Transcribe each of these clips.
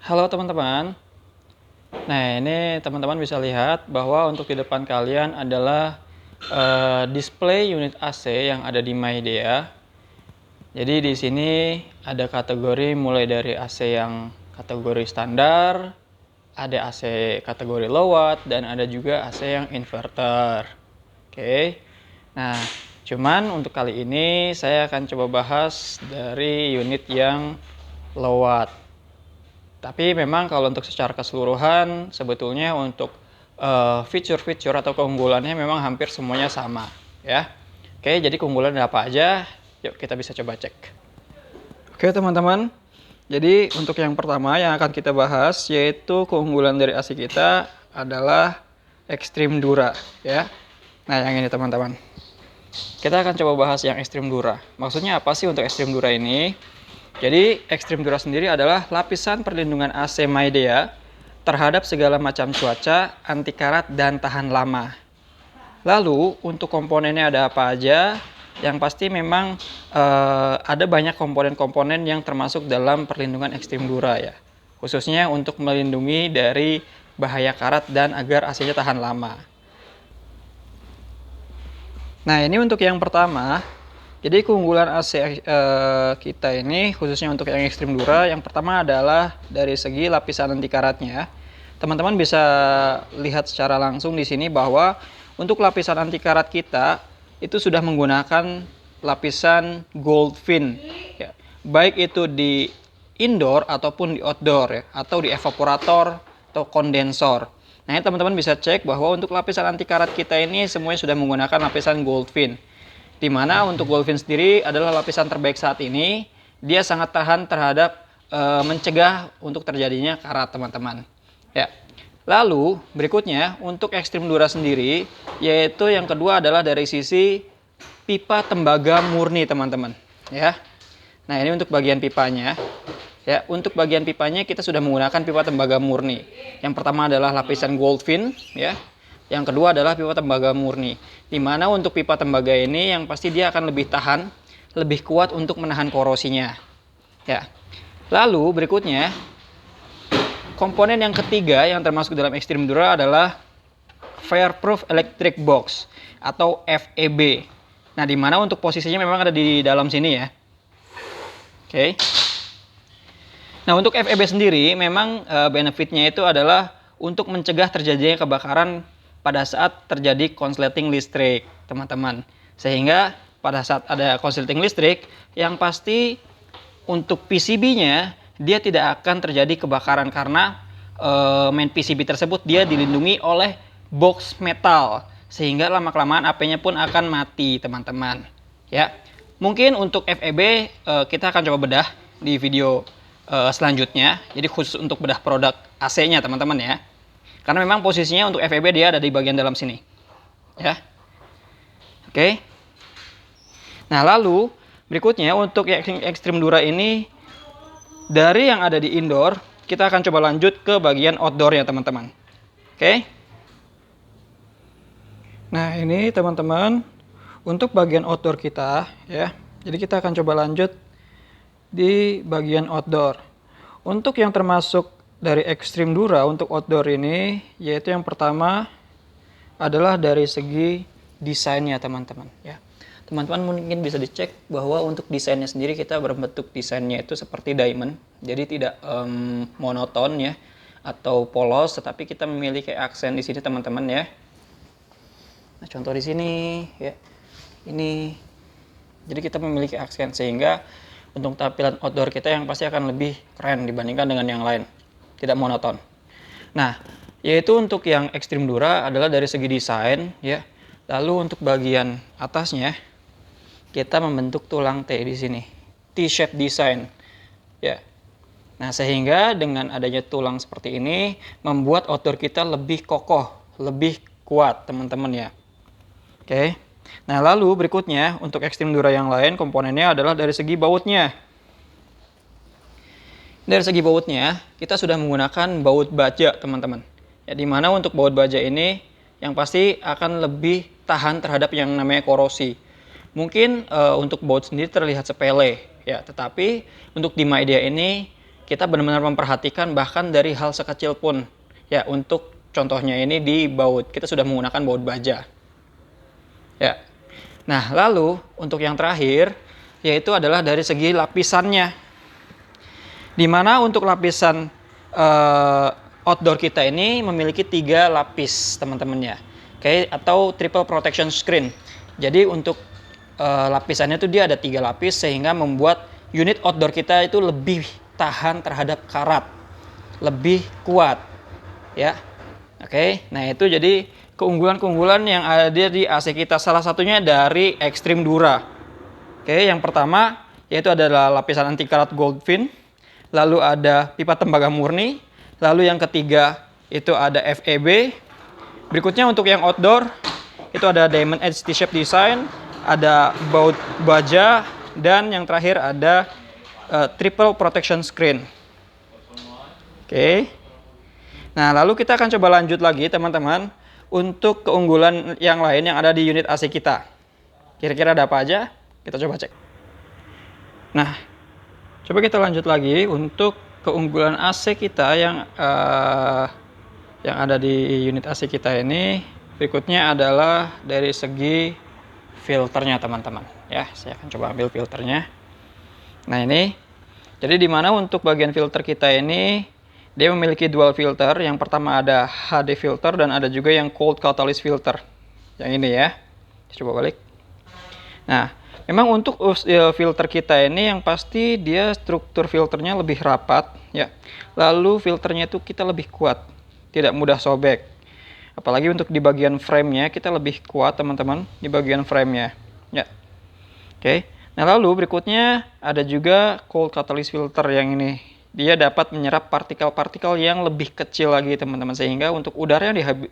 Halo teman-teman. Nah, ini teman-teman bisa lihat bahwa untuk di depan kalian adalah display unit AC yang ada di MyDea. Jadi di sini ada kategori mulai dari AC yang kategori standar, ada AC kategori low watt, dan ada juga AC yang inverter. Oke. Nah, cuman untuk kali ini saya akan coba bahas dari unit yang low watt. Tapi memang kalau untuk secara keseluruhan sebetulnya untuk fitur-fitur atau keunggulannya memang hampir semuanya sama ya. Oke, jadi keunggulan ada apa aja? Yuk kita bisa coba cek. Oke teman-teman, jadi untuk yang pertama yang akan kita bahas yaitu keunggulan dari AC kita adalah Extreme Dura ya. Nah yang ini teman-teman, kita akan coba bahas yang Extreme Dura. Maksudnya apa sih untuk Extreme Dura ini? Jadi Extreme Dura sendiri adalah lapisan perlindungan AC MyDea terhadap segala macam cuaca, anti karat, dan tahan lama. Lalu untuk komponennya ada apa aja? Yang pasti memang ada banyak komponen-komponen yang termasuk dalam perlindungan Extreme Dura ya. Khususnya untuk melindungi dari bahaya karat dan agar AC-nya tahan lama. Nah ini untuk yang pertama. Jadi keunggulan AC kita ini khususnya untuk yang Extreme Dura yang pertama adalah dari segi lapisan anti karatnya. Teman-teman bisa lihat secara langsung di sini bahwa untuk lapisan anti karat kita itu sudah menggunakan lapisan Goldfin ya. Baik itu di indoor ataupun di outdoor ya, atau di evaporator atau kondensor. Nah, teman-teman bisa cek bahwa untuk lapisan anti karat kita ini semuanya sudah menggunakan lapisan Goldfin. Di mana untuk Goldfin sendiri adalah lapisan terbaik saat ini. Dia sangat tahan terhadap mencegah untuk terjadinya karat, teman-teman. Ya. Lalu berikutnya untuk Extreme Dura sendiri, yaitu yang kedua adalah dari sisi pipa tembaga murni, teman-teman. Ya. Nah ini untuk bagian pipanya. Ya, untuk bagian pipanya kita sudah menggunakan pipa tembaga murni. Yang pertama adalah lapisan Goldfin, ya. Yang kedua adalah pipa tembaga murni. Dimana untuk pipa tembaga ini yang pasti dia akan lebih tahan, lebih kuat untuk menahan korosinya. Ya. Lalu berikutnya, komponen yang ketiga yang termasuk dalam Extreme Dura adalah Fireproof Electric Box atau FEB. Nah, dimana untuk posisinya memang ada di dalam sini ya. Oke. Nah, untuk FEB sendiri memang benefitnya itu adalah untuk mencegah terjadinya kebakaran pada saat terjadi konsleting listrik, teman-teman. Sehingga pada saat ada konsleting listrik, yang pasti untuk PCB-nya dia tidak akan terjadi kebakaran karena main PCB tersebut dia dilindungi oleh box metal, sehingga lama-kelamaan apinya pun akan mati, teman-teman. Ya, mungkin untuk FEB kita akan coba bedah di video selanjutnya. Jadi khusus untuk bedah produk AC-nya, teman-teman ya. Karena memang posisinya untuk FEB dia ada di bagian dalam sini. Ya. Oke. Nah, lalu berikutnya untuk yang Extreme Dura ini dari yang ada di indoor, kita akan coba lanjut ke bagian outdoor ya, teman-teman. Oke. Nah, ini teman-teman untuk bagian outdoor kita ya. Jadi kita akan coba lanjut di bagian outdoor. Untuk yang termasuk dari Extreme Dura untuk outdoor ini, yaitu yang pertama adalah dari segi desainnya, teman-teman ya. Teman-teman mungkin bisa dicek bahwa untuk desainnya sendiri kita berbentuk desainnya itu seperti diamond, jadi tidak monoton ya atau polos, tetapi kita memiliki aksen di sini, teman-teman ya. Nah, contoh di sini ya, ini, jadi kita memiliki aksen sehingga untuk tampilan outdoor kita yang pasti akan lebih keren dibandingkan dengan yang lain, tidak monoton. Nah, yaitu untuk yang Extreme Dura adalah dari segi desain ya. Lalu untuk bagian atasnya kita membentuk tulang T di sini, T-shape design ya. Nah, sehingga dengan adanya tulang seperti ini membuat outdoor kita lebih kokoh, lebih kuat, teman-teman ya. Oke. Nah, lalu berikutnya untuk Extreme Dura yang lain komponennya adalah dari segi bautnya. Dari segi bautnya, kita sudah menggunakan baut baja, teman-teman. Ya, dimana untuk baut baja ini yang pasti akan lebih tahan terhadap yang namanya korosi. Mungkin untuk baut sendiri terlihat sepele, ya, tetapi untuk di MyDea ini kita benar-benar memperhatikan bahkan dari hal sekecil pun. Ya, untuk contohnya ini di baut, kita sudah menggunakan baut baja. Ya. Nah, lalu untuk yang terakhir yaitu adalah dari segi lapisannya. Dimana untuk lapisan outdoor kita ini memiliki 3 lapis teman-temannya. Oke, atau triple protection screen. Jadi untuk lapisannya itu dia ada 3 lapis sehingga membuat unit outdoor kita itu lebih tahan terhadap karat, lebih kuat. Ya. Oke, nah itu jadi keunggulan-keunggulan yang ada di AC kita, salah satunya dari Extreme Dura. Oke, yang pertama yaitu adalah lapisan anti karat Goldfin, lalu ada pipa tembaga murni, lalu yang ketiga itu ada FEB. Berikutnya untuk yang outdoor itu ada Diamond Edge T-shape design, ada baut baja, dan yang terakhir ada triple protection screen. Oke. Nah, lalu kita akan coba lanjut lagi teman-teman untuk keunggulan yang lain yang ada di unit AC kita. Kira-kira ada apa aja? Kita coba cek. Nah, coba kita lanjut lagi untuk keunggulan AC kita yang ada di unit AC kita ini. Berikutnya adalah dari segi filternya teman-teman. Ya, saya akan coba ambil filternya. Nah ini, jadi dimana untuk bagian filter kita ini dia memiliki dual filter. Yang pertama ada HD filter dan ada juga yang cold catalyst filter. Yang ini ya. Coba balik. Nah, memang untuk filter kita ini yang pasti dia struktur filternya lebih rapat ya. Lalu filternya itu kita lebih kuat, tidak mudah sobek. Apalagi untuk di bagian frame-nya kita lebih kuat teman-teman di bagian frame-nya. Ya. Oke. Nah, lalu berikutnya ada juga cold catalyst filter yang ini. Dia dapat menyerap partikel-partikel yang lebih kecil lagi teman-teman, sehingga untuk udara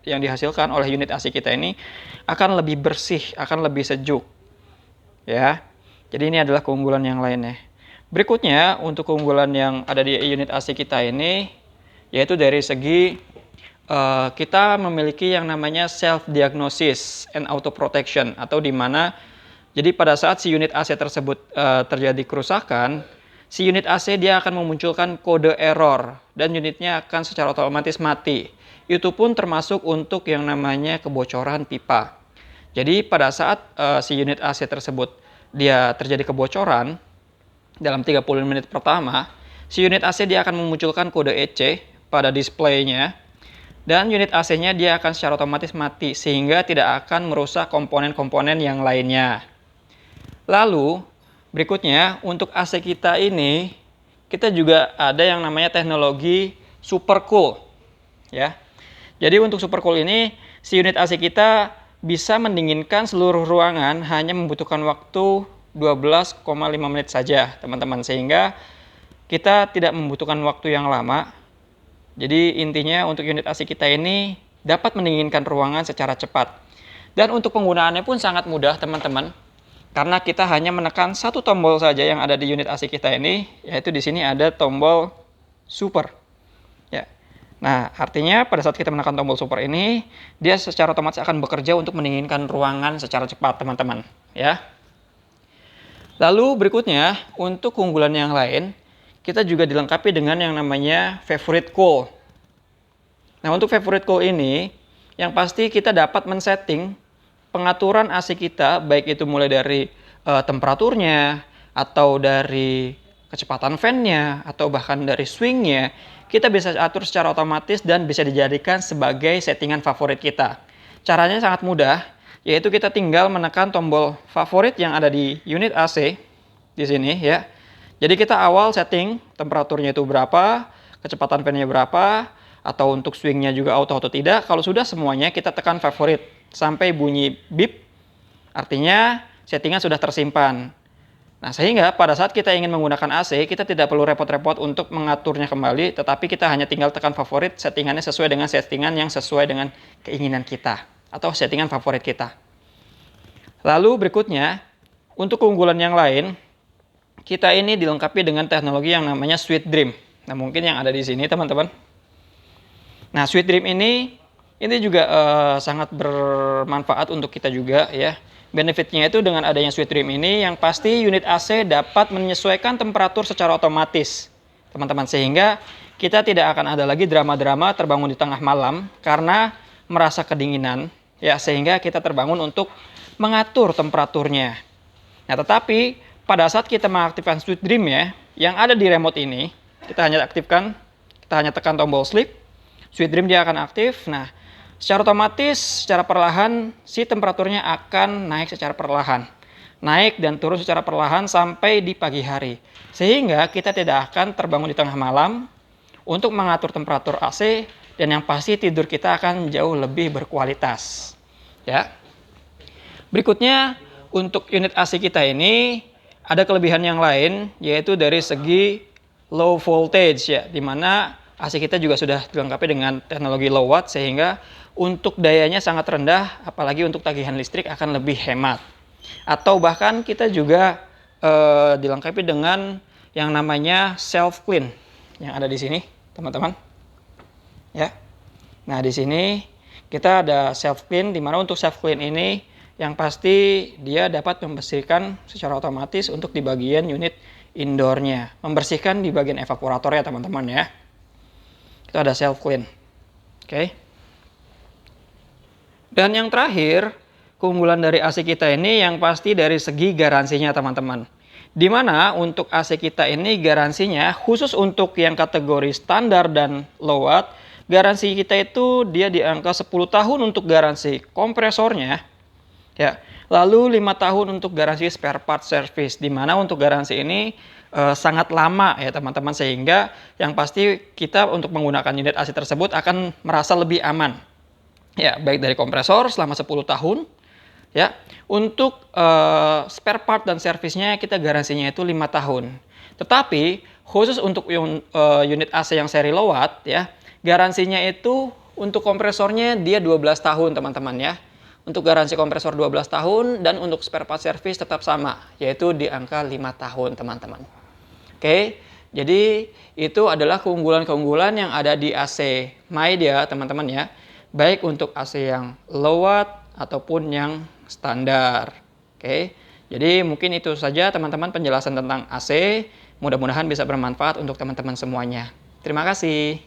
yang dihasilkan oleh unit AC kita ini akan lebih bersih, akan lebih sejuk. Ya. Jadi ini adalah keunggulan yang lainnya. Berikutnya untuk keunggulan yang ada di unit AC kita ini yaitu dari segi kita memiliki yang namanya self diagnosis and auto protection, atau di mana jadi pada saat si unit AC tersebut terjadi kerusakan, si unit AC dia akan memunculkan kode error dan unitnya akan secara otomatis mati. Itu pun termasuk untuk yang namanya kebocoran pipa. Jadi pada saat si unit AC tersebut dia terjadi kebocoran dalam 30 menit pertama, si unit AC dia akan memunculkan kode EC pada displaynya dan unit AC-nya dia akan secara otomatis mati sehingga tidak akan merusak komponen-komponen yang lainnya. Lalu berikutnya, untuk AC kita ini, kita juga ada yang namanya teknologi super cool. Ya. Jadi untuk super cool ini, si unit AC kita bisa mendinginkan seluruh ruangan hanya membutuhkan waktu 12,5 menit saja, teman-teman. Sehingga kita tidak membutuhkan waktu yang lama. Jadi intinya untuk unit AC kita ini dapat mendinginkan ruangan secara cepat. Dan untuk penggunaannya pun sangat mudah, teman-teman. Karena kita hanya menekan satu tombol saja yang ada di unit AC kita ini, yaitu di sini ada tombol super. Ya. Nah, artinya pada saat kita menekan tombol super ini, dia secara otomatis akan bekerja untuk mendinginkan ruangan secara cepat, teman-teman. Ya. Lalu berikutnya, untuk keunggulan yang lain, kita juga dilengkapi dengan yang namanya favorite cool. Nah, untuk favorite cool ini, yang pasti kita dapat men-setting pengaturan AC kita, baik itu mulai dari temperaturnya, atau dari kecepatan fan-nya, atau bahkan dari swing-nya, kita bisa atur secara otomatis dan bisa dijadikan sebagai settingan favorit kita. Caranya sangat mudah, yaitu kita tinggal menekan tombol favorit yang ada di unit AC di sini ya. Jadi kita awal setting temperaturnya itu berapa, kecepatan fan-nya berapa, atau untuk swing-nya juga auto atau tidak. Kalau sudah semuanya kita tekan favorit sampai bunyi beep, artinya settingan sudah tersimpan. Nah, sehingga pada saat kita ingin menggunakan AC, kita tidak perlu repot-repot untuk mengaturnya kembali, tetapi kita hanya tinggal tekan favorit, settingannya sesuai dengan settingan yang sesuai dengan keinginan kita, atau settingan favorit kita. Lalu berikutnya, untuk keunggulan yang lain, kita ini dilengkapi dengan teknologi yang namanya Sweet Dream. Nah, mungkin yang ada di sini, teman-teman. Nah, Sweet Dream ini juga sangat bermanfaat untuk kita juga ya. Benefitnya itu dengan adanya Sweet Dream ini yang pasti unit AC dapat menyesuaikan temperatur secara otomatis. teman-teman, sehingga kita tidak akan ada lagi drama-drama terbangun di tengah malam karena merasa kedinginan, ya, sehingga kita terbangun untuk mengatur temperaturnya. Nah, tetapi pada saat kita mengaktifkan Sweet Dream ya, yang ada di remote ini, kita hanya tekan tombol sleep, Sweet Dream dia akan aktif. Nah, secara otomatis, secara perlahan, si temperaturnya akan naik secara perlahan. Naik dan turun secara perlahan sampai di pagi hari. Sehingga kita tidak akan terbangun di tengah malam untuk mengatur temperatur AC, dan yang pasti tidur kita akan jauh lebih berkualitas. Ya. Berikutnya, untuk unit AC kita ini ada kelebihan yang lain, yaitu dari segi low voltage ya, di mana AC kita juga sudah dilengkapi dengan teknologi low watt, sehingga untuk dayanya sangat rendah, apalagi untuk tagihan listrik akan lebih hemat. Atau bahkan kita juga dilengkapi dengan yang namanya self clean yang ada di sini, teman-teman. Ya. Nah, di sini kita ada self clean, di mana untuk self clean ini yang pasti dia dapat membersihkan secara otomatis untuk di bagian unit indoornya, membersihkan di bagian evaporator ya, teman-teman ya. Itu ada self clean. Oke. Dan yang terakhir, keunggulan dari AC kita ini yang pasti dari segi garansinya, teman-teman. Di mana untuk AC kita ini garansinya khusus untuk yang kategori standar dan low watt, garansi kita itu dia di angka 10 tahun untuk garansi kompresornya. Ya. Lalu 5 tahun untuk garansi spare part service, di mana untuk garansi ini sangat lama ya, teman-teman, sehingga yang pasti kita untuk menggunakan unit AC tersebut akan merasa lebih aman. Ya, baik dari kompresor selama 10 tahun. Ya, untuk spare part dan servisnya kita garansinya itu 5 tahun. Tetapi khusus untuk unit AC yang seri low watt ya, garansinya itu untuk kompresornya dia 12 tahun, teman-teman ya. Untuk garansi kompresor 12 tahun dan untuk spare part service tetap sama, yaitu di angka 5 tahun, teman-teman. Oke, jadi itu adalah keunggulan-keunggulan yang ada di AC Mild ya, teman-teman ya. Baik untuk AC yang low watt ataupun yang standar. Oke, jadi mungkin itu saja, teman-teman, penjelasan tentang AC. Mudah-mudahan bisa bermanfaat untuk teman-teman semuanya. Terima kasih.